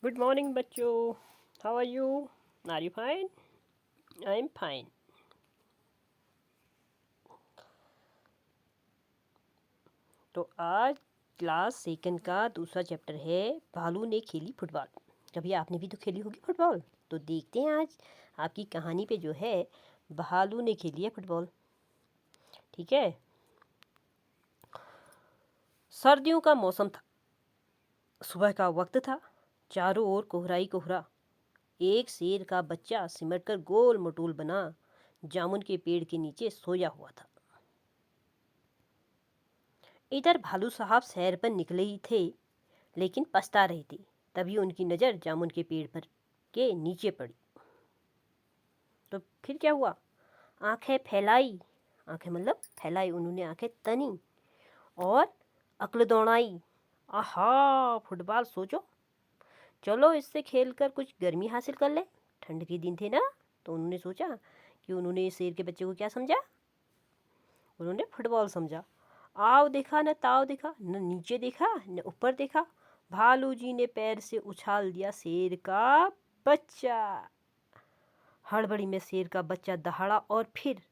Good morning, बच्चों. How are you? Are you fine? I'm fine. तो आज class second का दूसरा चैप्टर है भालू ने खेली फुटबॉल. कभी आपने भी तो खेली होगी फुटबॉल. तो देखते हैं आज आपकी कहानी पे जो है भालू ने खेली है फुटबॉल. ठीक है. सर्दियों का मौसम था. सुबह का वक्त था. चारों ओर कोहरा ही कोहरा. एक शेर का बच्चा सिमटकर गोल मटोल बना जामुन के पेड़ के नीचे सोया हुआ था. इधर भालू साहब सैर पर निकले ही थे, लेकिन पछता रहे थे. तभी उनकी नज़र जामुन के पेड़ पर के नीचे पड़ी. तो फिर क्या हुआ? आंखें फैलाई. आंखें मतलब फैलाई. उन्होंने आंखें तनी और अक्ल दौड़ाई. आहा, फुटबॉल सोचो. चलो इससे खेलकर कुछ गर्मी हासिल कर ले. ठंड के दिन थे ना, तो उन्होंने सोचा कि उन्होंने शेर के बच्चे को क्या समझा? उन्होंने फुटबॉल समझा. आओ देखा न ताव देखा, न नीचे देखा न ऊपर देखा. भालू जी ने पैर से उछाल दिया शेर का बच्चा. हड़बड़ी में शेर का बच्चा दहाड़ा और फिर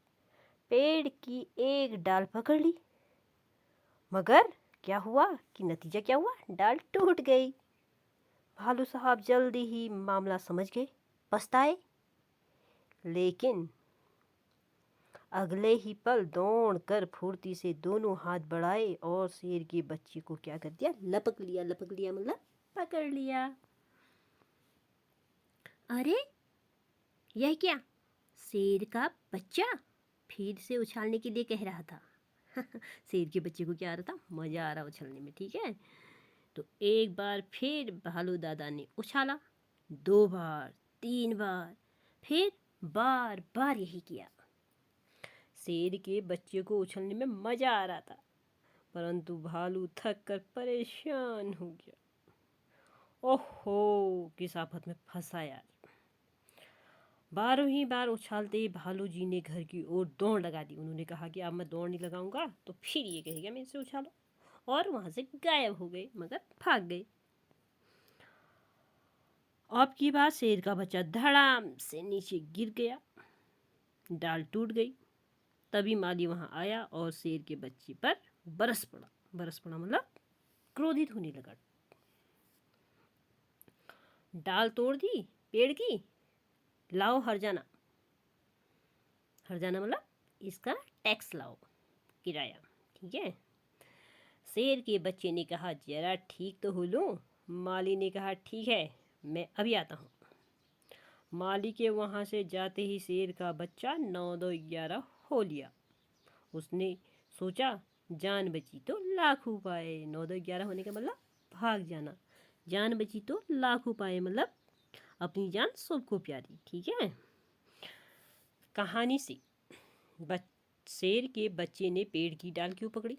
पेड़ की एक डाल पकड़ ली. मगर क्या हुआ कि नतीजा क्या हुआ? डाल टूट गई. भालू साहब जल्दी ही मामला समझ गए. पछताए, लेकिन अगले ही पल दौड़ कर फुर्ती से दोनों हाथ बढ़ाए और शेर के बच्चे को क्या कर दिया? लपक लिया. लपक लिया मतलब पकड़ लिया. अरे यह क्या? शेर का बच्चा फिर से उछालने के लिए कह रहा था. शेर के बच्चे को क्या आ रहा था? मज़ा आ रहा उछलने में. ठीक है. तो एक बार फिर भालू दादा ने उछाला. 2 बार, 3 बार, फिर बार बार यही किया. शेर के बच्चे को उछलने में मज़ा आ रहा था, परंतु भालू थक कर परेशान हो गया. ओहो, किस आफत में फंसा यार. बारह ही बार उछालते ही भालू जी ने घर की ओर दौड़ लगा दी. उन्होंने कहा कि अब मैं दौड़ नहीं लगाऊंगा तो फिर ये कहेगा मेरे से उछालो. और वहां से गायब हो गए, मगर भाग गए. अब की बात शेर का बच्चा धड़ाम से नीचे गिर गया. डाल टूट गई. तभी माली वहां आया और शेर के बच्चे पर बरस पड़ा. बरस पड़ा मतलब क्रोधित होने लगा. डाल तोड़ दी पेड़ की. लाओ हरजाना. हरजाना मतलब इसका टैक्स लाओ, किराया. ठीक है. शेर के बच्चे ने कहा जरा ठीक तो हो लो. माली ने कहा ठीक है, मैं अभी आता हूँ. माली के वहाँ से जाते ही शेर का बच्चा 9 2 11 हो लिया. उसने सोचा जान बची तो लाख उपाय. 9 2 11 होने का मतलब भाग जाना. जान बची तो लाख उपाय मतलब अपनी जान सबको प्यारी. ठीक है. कहानी से शेर के बच्चे ने पेड़ की डाल क्यों पकड़ी?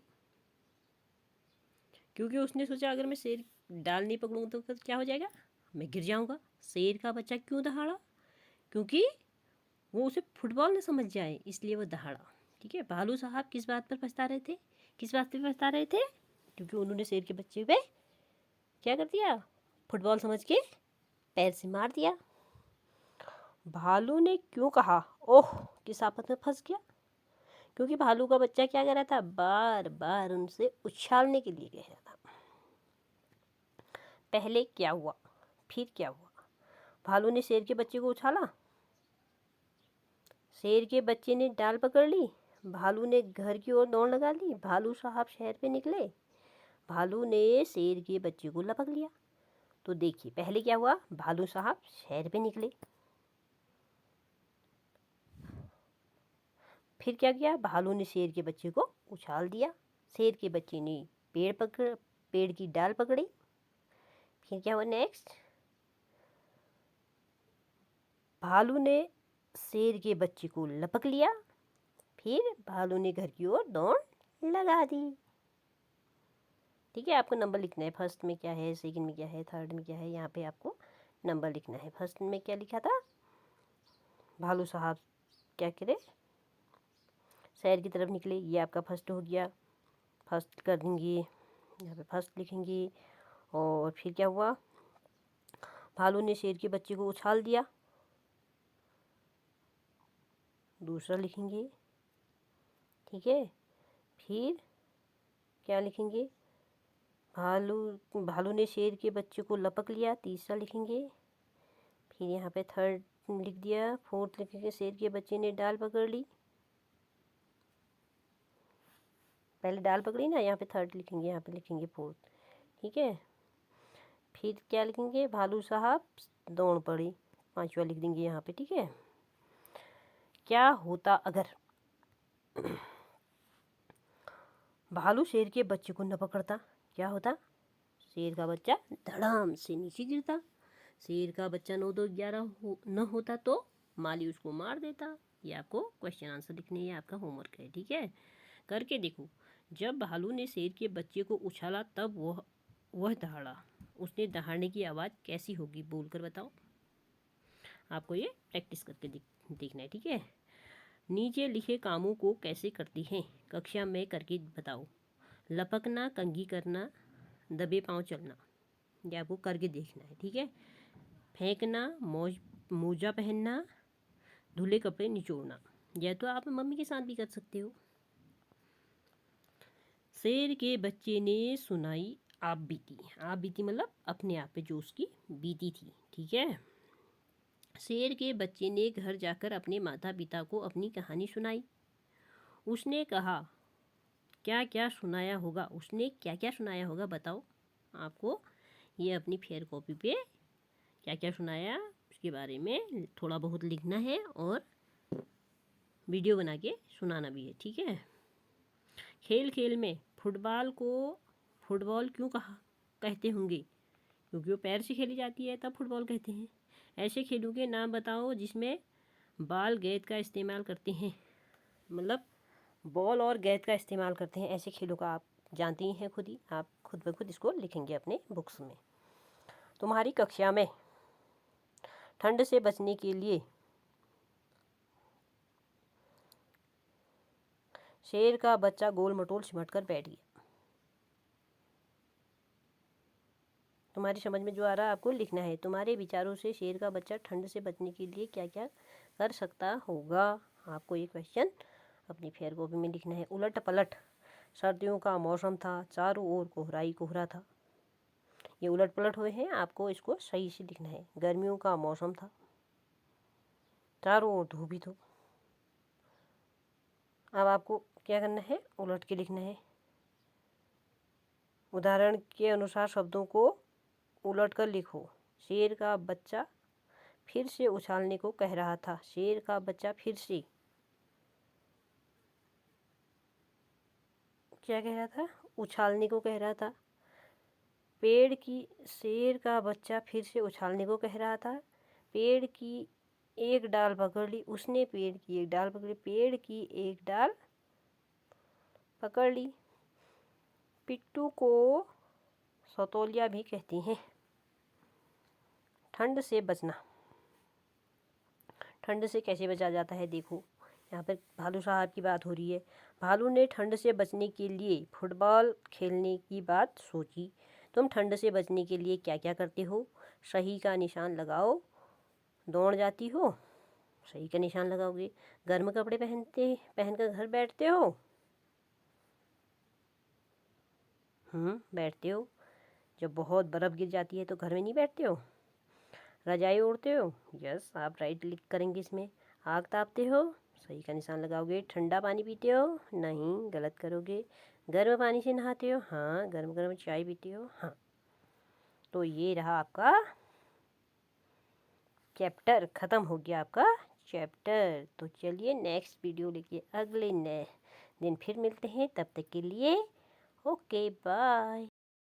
क्योंकि उसने सोचा अगर मैं शेर डाल नहीं पकड़ूंगा तो क्या हो जाएगा? मैं गिर जाऊंगा. शेर का बच्चा क्यों दहाड़ा? क्योंकि वो उसे फुटबॉल न समझ जाए, इसलिए वो दहाड़ा. ठीक है. भालू साहब किस बात पर पछता रहे थे? किस बात पर पछता रहे थे? क्योंकि उन्होंने शेर के बच्चे पे क्या कर दिया? फुटबॉल समझ के पैर से मार दिया. भालू ने क्यों कहा ओह किस आफत में फंस गया? क्योंकि भालू का बच्चा क्या कर रहा था? बार बार उनसे उछालने के लिए कह रहा था. पहले क्या हुआ, फिर क्या हुआ? भालू ने शेर के बच्चे को उछाला. शेर के बच्चे ने डाल पकड़ ली. भालू ने घर की ओर दौड़ लगा ली. भालू साहब शहर पे निकले. भालू ने शेर के बच्चे को लपक लिया. तो देखिए पहले क्या हुआ? भालू साहब शहर पे निकले. फिर क्या किया? भालू ने शेर के बच्चे को उछाल दिया. शेर के बच्चे ने पेड़ की डाल पकड़ी. फिर क्या हुआ नेक्स्ट? भालू ने शेर के बच्चे को लपक लिया. फिर भालू ने घर की ओर दौड़ लगा दी. ठीक है. आपको नंबर लिखना है. फर्स्ट में क्या है, सेकंड में क्या है, थर्ड में क्या है. यहाँ पे आपको नंबर लिखना है. फर्स्ट में क्या लिखा था? भालू साहब क्या करे? शहर की तरफ निकले. ये आपका फर्स्ट हो गया. फर्स्ट कर देंगे. यहाँ पे फर्स्ट लिखेंगे. और फिर क्या हुआ? भालू ने शेर के बच्चे को उछाल दिया। दूसरा लिखेंगे, ठीक है। फिर क्या लिखेंगे, भालू ने शेर के बच्चे को लपक लिया। तीसरा लिखेंगे। फिर यहाँ पे थर्ड लिख दिया। फोर्थ लिखेंगे, शेर के बच्चे ने डाल पकड़ ली। पहले डाल पकड़ी ना, यहाँ पे थर्ड लिखेंगे, यहाँ पे लिखेंगे फोर्थ, ठीक है। फिर क्या लिखेंगे, भालू साहब दौड़ पड़े। पांचवा लिख देंगे यहाँ पे, ठीक है। क्या होता अगर भालू शेर के बच्चे को न पकड़ता, क्या होता। शेर का बच्चा धड़ाम से नीचे गिरता। शेर का बच्चा 9 2 11 न होता तो माली उसको मार देता। ये आपको क्वेश्चन आंसर लिखने है, आपका होमवर्क है, ठीक है। करके देखो। जब भालू ने शेर के बच्चे को उछाला तब वह दहाड़ा। उसने दहाड़ने की आवाज़ कैसी होगी, बोलकर बताओ। आपको ये प्रैक्टिस करके देखना है, ठीक है। नीचे लिखे कामों को कैसे करती हैं, कक्षा में करके बताओ। लपकना, कंघी करना, दबे पांव चलना, ये आपको करके देखना है, ठीक है। फेंकना, मोजा पहनना, धुले कपड़े निचोड़ना, यह तो आप मम्मी के साथ भी कर सकते हो। शेर के बच्चे ने सुनाई आप बीती। आप बीती मतलब अपने आप पे जो उसकी बीती थी, ठीक है। शेर के बच्चे ने घर जाकर अपने माता पिता को अपनी कहानी सुनाई। उसने कहा, क्या क्या सुनाया होगा, उसने क्या क्या सुनाया होगा बताओ। आपको ये अपनी फेयर कॉपी पे क्या क्या सुनाया उसके बारे में थोड़ा बहुत लिखना है और वीडियो बना के सुनाना भी है, ठीक है। खेल खेल में फुटबॉल क्यों कहते होंगे, क्योंकि वो पैर से खेली जाती है तब फुटबॉल कहते हैं। ऐसे खेलों के नाम बताओ जिसमें बाल गेंद का इस्तेमाल करते हैं, मतलब बॉल और गेंद का इस्तेमाल करते हैं। ऐसे खेलों का आप जानते ही हैं खुद ही, आप खुद ब खुद इसको लिखेंगे अपने बुक्स में। तुम्हारी कक्षा में ठंड से बचने के लिए शेर का बच्चा गोल मटोल सिमट कर बैठ गया। तुम्हारी समझ में जो आ रहा है आपको लिखना है। तुम्हारे विचारों से शेर का बच्चा ठंड से बचने के लिए क्या क्या कर सकता होगा, आपको ये क्वेश्चन अपनी फेयर कॉपी में लिखना है। उलट पलट, सर्दियों का मौसम था, चारों ओर कोहरा ही कोहरा था। ये उलट पलट हुए हैं, आपको इसको सही से लिखना है। गर्मियों का मौसम था, चारों ओर धूप ही धूप। अब आपको क्या करना है, उलट के लिखना है। उदाहरण के अनुसार शब्दों को उलट कर लिखो। शेर का बच्चा फिर से उछालने को कह रहा था। शेर का बच्चा फिर से क्या कह रहा था, उछालने को कह रहा था। शेर का बच्चा फिर से उछालने को कह रहा था। पेड़ की एक डाल पकड़ ली उसने, पेड़ की एक डाल पकड़ी, पेड़ की एक डाल पकड़ ली। पिट्टू को सतोलिया भी कहती हैं। ठंड से बचना, ठंड से कैसे बचा जाता है, देखो यहाँ पर भालू साहब की बात हो रही है। भालू ने ठंड से बचने के लिए फुटबॉल खेलने की बात सोची। तुम ठंड से बचने के लिए क्या क्या करते हो, सही का निशान लगाओ। दौड़ जाती हो, सही का निशान लगाओगे। गर्म कपड़े पहनकर घर बैठते हो, बैठते हो। जब बहुत बर्फ़ गिर जाती है तो घर में नहीं बैठते हो। रजाई ओढ़ते हो, यस आप राइट क्लिक करेंगे इसमें। आग तापते हो, सही का निशान लगाओगे। ठंडा पानी पीते हो, नहीं गलत करोगे। गर्म पानी से नहाते हो, हाँ। गर्म गर्म चाय पीते हो, हाँ। तो ये रहा आपका चैप्टर, ख़त्म हो गया आपका चैप्टर। तो चलिए नेक्स्ट वीडियो लेके अगले दिन फिर मिलते हैं। तब तक के लिए ओके बाय।